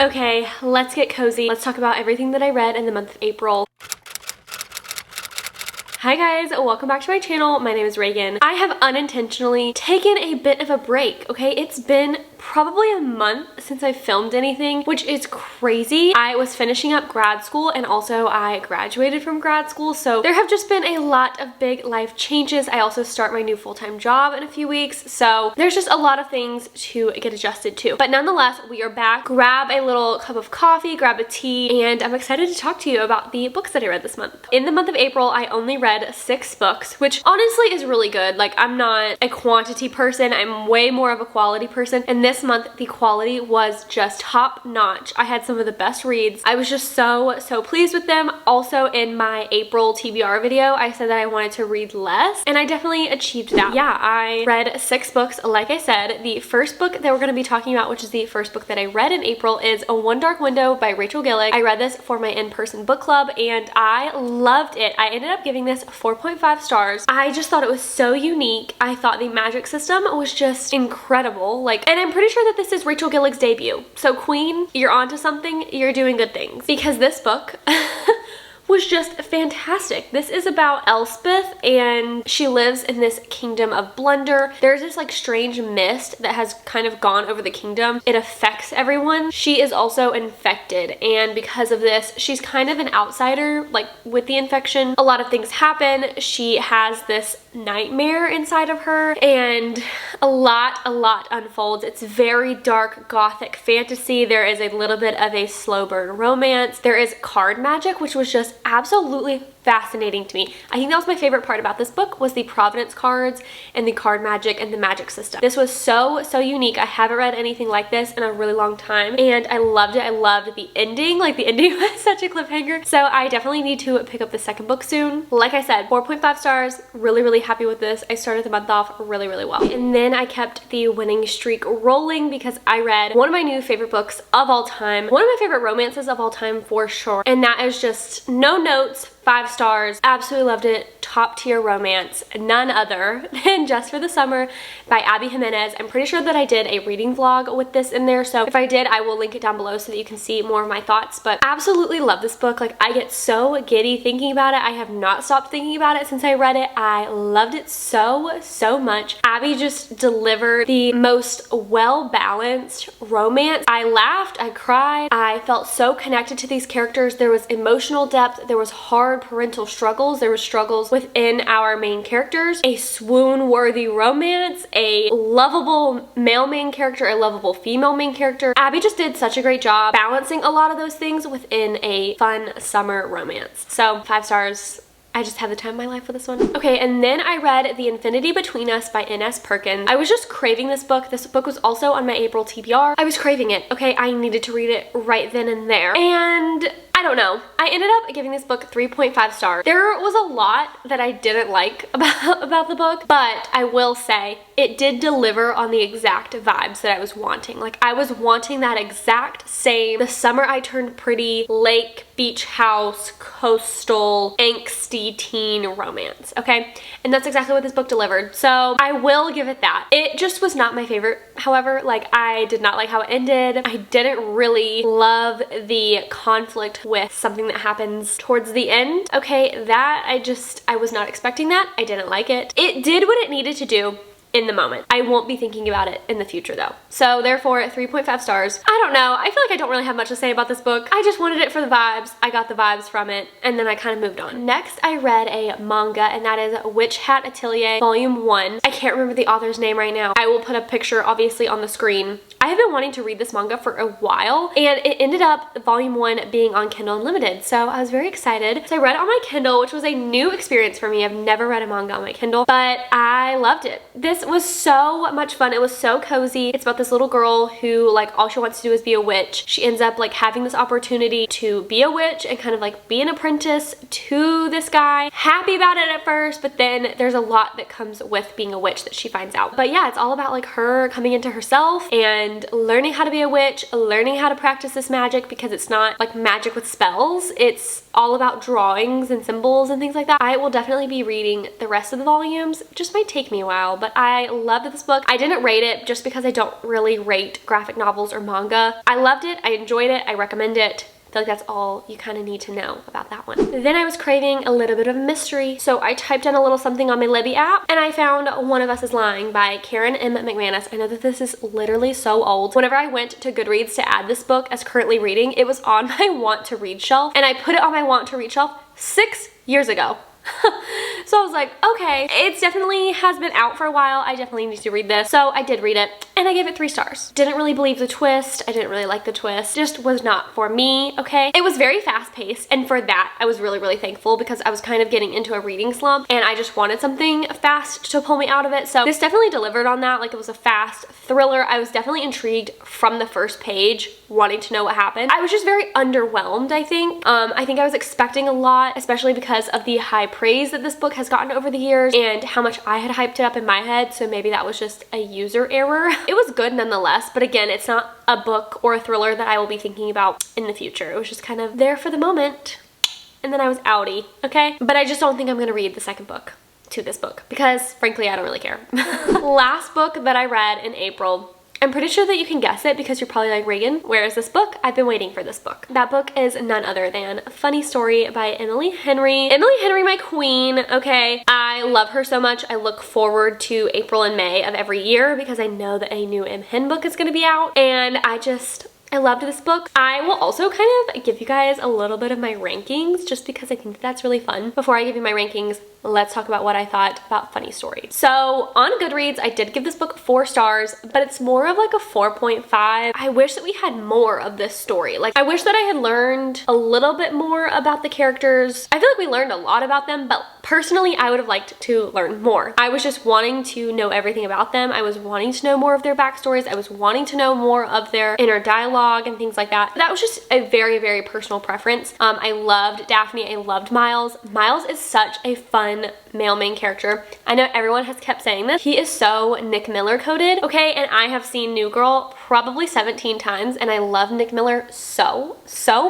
Okay, let's get cozy. Let's talk about everything that I read in the month of April. Hi guys, welcome back to my channel. My name is Reagan. I have unintentionally taken a bit of a break, okay? It's been probably a month since I filmed anything, which is crazy. I was finishing up grad school and also I graduated from grad school, so there have just been a lot of big life changes. I also start my new full-time job in a few weeks, so there's just a lot of things to get adjusted to. But nonetheless, we are back. Grab a little cup of coffee, grab a tea, and I'm excited to talk to you about the books that I read this month. In the month of April, I only read 6 books, which honestly is really good. Like, I'm not a quantity person, I'm way more of a quality person, and this month the quality was just top notch. I had some of the best reads. I was just so pleased with them. Also, in my April TBR video, I said that I wanted to read less, and I definitely achieved that. Yeah, I read 6 books. Like I said, the first book that we're going to be talking about, which is the first book that I read in April, is A One Dark Window by Rachel Gillig. I read this for my in-person book club and I loved it. I ended up giving this 4.5 stars. I just thought it was so unique. I thought the magic system was just incredible. Like, and I'm pretty sure that this is Rachel Gillig's debut. So Queen, you're onto something. You're doing good things. Because this book was just fantastic. This is about Elspeth, and she lives in this kingdom of Blunder. There's this like strange mist that has kind of gone over the kingdom. It affects everyone. She is also infected, and because of this, she's kind of an outsider. Like, with the infection, a lot of things happen. She has this nightmare inside of her, and a lot unfolds. It's very dark gothic fantasy. There is a little bit of a slow burn romance. There is card magic, which was just absolutely fascinating to me. I think that was my favorite part about this book, was the Providence cards and the card magic and the magic system. This was so unique. I haven't read anything like this in a really long time, and I loved it. I loved the ending. Like, the ending was such a cliffhanger. So I definitely need to pick up the second book soon. Like I said, 4.5 stars. Really happy with this. I started the month off really well. And then I kept the winning streak rolling because I read one of my new favorite books of all time. One of my favorite romances of all time for sure. And that is just No Notes, 5 stars. Absolutely loved it. Top tier romance. None other than Just for the Summer by Abby Jimenez. I'm pretty sure that I did a reading vlog with this in there, so if I did, I will link it down below so that you can see more of my thoughts. But absolutely love this book. Like, I get so giddy thinking about it. I have not stopped thinking about it since I read it. I loved it so much. Abby just delivered the most well-balanced romance. I laughed, I cried, I felt so connected to these characters. There was emotional depth, there was hard parental struggles, there were struggles within our main characters, a swoon-worthy romance, a lovable male main character, a lovable female main character. Abby just did such a great job balancing a lot of those things within a fun summer romance. So 5 stars. I just had the time of my life with this one. Okay, and then I read The Infinity Between Us by N.S. Perkins. I was just craving this book. This book was also on my April TBR. I was craving it. Okay, I needed to read it right then and there. And I don't know. I ended up giving this book 3.5 stars. There was a lot that I didn't like about the book, but I will say it did deliver on the exact vibes that I was wanting. Like, I was wanting that exact same, the summer I turned pretty, lake, beach house, coastal, angsty teen romance, okay? And that's exactly what this book delivered. So I will give it that. It just was not my favorite, however. Like, I did not like how it ended. I didn't really love the conflict with something that happens towards the end. Okay, that I was not expecting that. I didn't like it. It did what it needed to do in the moment. I won't be thinking about it in the future though. So therefore, 3.5 stars. I don't know. I feel like I don't really have much to say about this book. I just wanted it for the vibes. I got the vibes from it, and then I kind of moved on. Next, I read a manga, and that is Witch Hat Atelier Volume 1. I can't remember the author's name right now. I will put a picture obviously on the screen. I have been wanting to read this manga for a while, and it ended up Volume 1 being on Kindle Unlimited, so I was very excited. So I read it on my Kindle, which was a new experience for me. I've never read a manga on my Kindle, but I loved it. This was so much fun. It was so cozy. It's about this little girl who, like, all she wants to do is be a witch. She ends up like having this opportunity to be a witch and kind of like be an apprentice to this guy. Happy about it at first, but then there's a lot that comes with being a witch that she finds out. But yeah, it's all about like her coming into herself and learning how to be a witch, learning how to practice this magic, because it's not like magic with spells. It's all about drawings and symbols and things like that. I will definitely be reading the rest of the volumes. It just might take me a while, but I I loved this book. I didn't rate it just because I don't really rate graphic novels or manga. I loved it. I enjoyed it. I recommend it. I feel like that's all you kind of need to know about that one. Then I was craving a little bit of a mystery, so I typed in a little something on my Libby app, and I found One of Us is Lying by Karen M. McManus. I know that this is literally so old. Whenever I went to Goodreads to add this book as currently reading, it was on my want to read shelf, and I put it on my want to read shelf 6 years ago. So I was like, okay, it's definitely has been out for a while. I definitely need to read this. So I did read it and I gave it 3 stars. Didn't really believe the twist. I didn't really like the twist. Just was not for me, okay? It was very fast paced, and for that I was really, really thankful because I was kind of getting into a reading slump and I just wanted something fast to pull me out of it. So this definitely delivered on that. Like, it was a fast thriller. I was definitely intrigued from the first page, wanting to know what happened. I was just very underwhelmed, I think. I think I was expecting a lot, especially because of the high praise that this book has gotten over the years and how much I had hyped it up in my head, so maybe that was just a user error. It was good nonetheless, but again, it's not a book or a thriller that I will be thinking about in the future. It was just kind of there for the moment, and then I was outie, okay? But I just don't think I'm gonna read the second book to this book because, frankly, I don't really care. Last book that I read in April, I'm pretty sure that you can guess it because you're probably like, Reagan, where is this book? I've been waiting for this book. That book is none other than Funny Story by Emily Henry. Emily Henry, my queen, okay? I love her so much. I look forward to April and May of every year because I know that a new M. Hen book is gonna be out, and I loved this book. I will also kind of give you guys a little bit of my rankings just because I think that's really fun. Before I give you my rankings, let's talk about what I thought about Funny Story. So on Goodreads, I did give this book 4 stars, but it's more of like a 4.5. I wish that we had more of this story. Like, I wish that I had learned a little bit more about the characters. I feel like we learned a lot about them, but personally, I would have liked to learn more. I was just wanting to know everything about them. I was wanting to know more of their backstories. I was wanting to know more of their inner dialogue and things like that. That was just a very, very personal preference. I loved Daphne. I loved Miles. Miles is such a fun male main character. I know everyone has kept saying this. He is so Nick Miller coded, okay? And I have seen New Girl probably 17 times, and I love Nick Miller so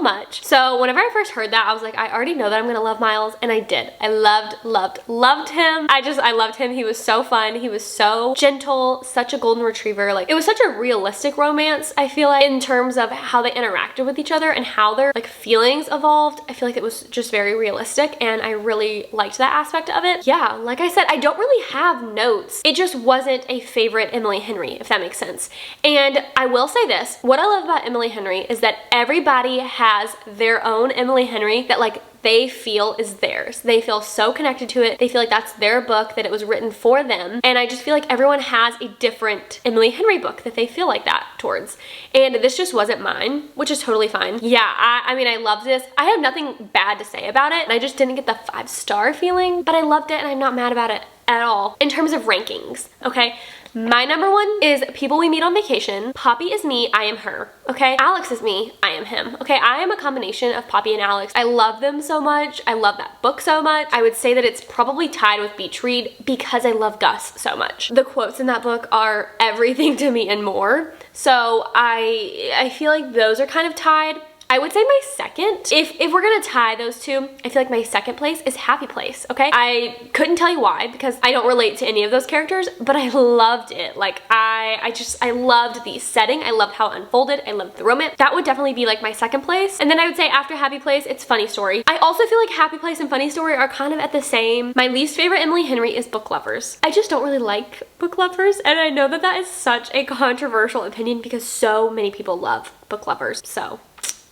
much. So whenever I first heard that, I was like, I already know that I'm gonna love Miles, and I did. I loved him. I loved him. He was so fun. He was so gentle, such a golden retriever. Like, it was such a realistic romance, I feel like, in terms of how they interacted with each other and how their like feelings evolved. I feel like it was just very realistic, and I really liked that aspect of it. Yeah, like I said, I don't really have notes. It just wasn't a favorite Emily Henry, if that makes sense. And I will say this, what I love about Emily Henry is that everybody has their own Emily Henry that like they feel is theirs. They feel so connected to it. They feel like that's their book, that it was written for them. And I just feel like everyone has a different Emily Henry book that they feel like that towards. And this just wasn't mine, which is totally fine. Yeah, I mean, I loved this. I have nothing bad to say about it. And I just didn't get the 5-star feeling, but I loved it and I'm not mad about it at all. In terms of rankings, okay? My number 1 is People We Meet on Vacation. Poppy is me, I am her, okay? Alex is me, I am him, okay? I am a combination of Poppy and Alex. I love them so much. I love that book so much. I would say that it's probably tied with Beach Read because I love Gus so much. The quotes in that book are everything to me and more. So I feel like those are kind of tied. I would say my second, if we're gonna tie those two, I feel like my second place is Happy Place, okay? I couldn't tell you why because I don't relate to any of those characters, but I loved it. Like, I loved the setting. I loved how it unfolded. I loved the romance. That would definitely be like my second place. And then I would say after Happy Place, it's Funny Story. I also feel like Happy Place and Funny Story are kind of at the same. My least favorite Emily Henry is Book Lovers. I just don't really like Book Lovers, and I know that that is such a controversial opinion because so many people love Book Lovers, so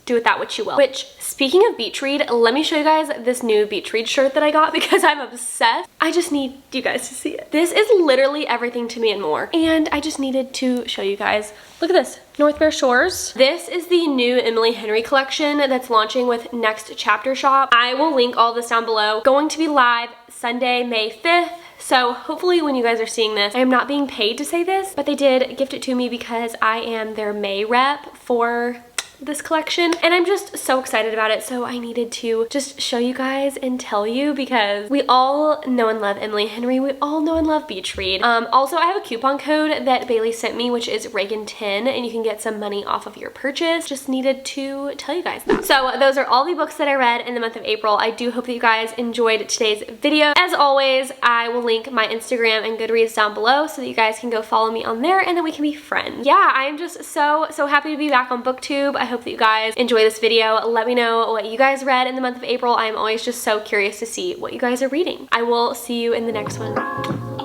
do with that what you will. Which, speaking of Beach Read, let me show you guys this new Beach Read shirt that I got because I'm obsessed. I just need you guys to see it. This is literally everything to me and more. And I just needed to show you guys. Look at this, North Bear Shores. This is the new Emily Henry collection that's launching with Next Chapter Shop. I will link all this down below. Going to be live Sunday, May 5th. So hopefully when you guys are seeing this, I am not being paid to say this, but they did gift it to me because I am their May rep for this collection, and I'm just so excited about it, so I needed to just show you guys and tell you, because we all know and love Emily Henry. We all know and love Beach Read. Also, I have a coupon code that Bailey sent me, which is Reagan10, and you can get some money off of your purchase. Just needed to tell you guys that. So those are all the books that I read in the month of April. I do hope that you guys enjoyed today's video. As always, I will link my Instagram and Goodreads down below so that you guys can go follow me on there, and then we can be friends. Yeah, I am just so happy to be back on BookTube. I hope that you guys enjoy this video. Let me know what you guys read in the month of April. I'm always just so curious to see what you guys are reading. I will see you in the next one.